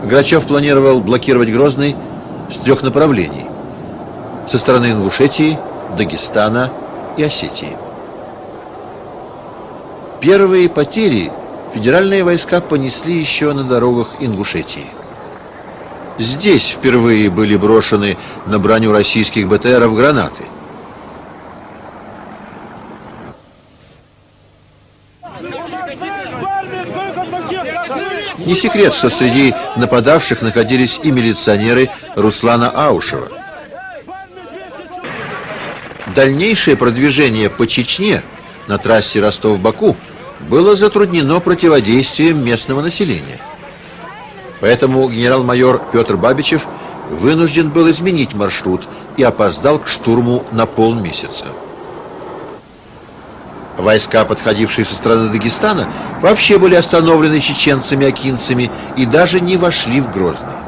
Грачев планировал блокировать Грозный с 3 направлений: со стороны Ингушетии, Дагестана и Осетии. Первые потери федеральные войска понесли еще на дорогах Ингушетии. Здесь впервые были брошены на броню российских БТРов гранаты. Не секрет, что среди нападавших находились и милиционеры Руслана Аушева. Дальнейшее продвижение по Чечне на трассе Ростов-Баку было затруднено противодействием местного населения. Поэтому генерал-майор Петр Бабичев вынужден был изменить маршрут и опоздал к штурму на полмесяца. Войска, подходившие со стороны Дагестана, вообще были остановлены чеченцами-окинцами и даже не вошли в Грозный.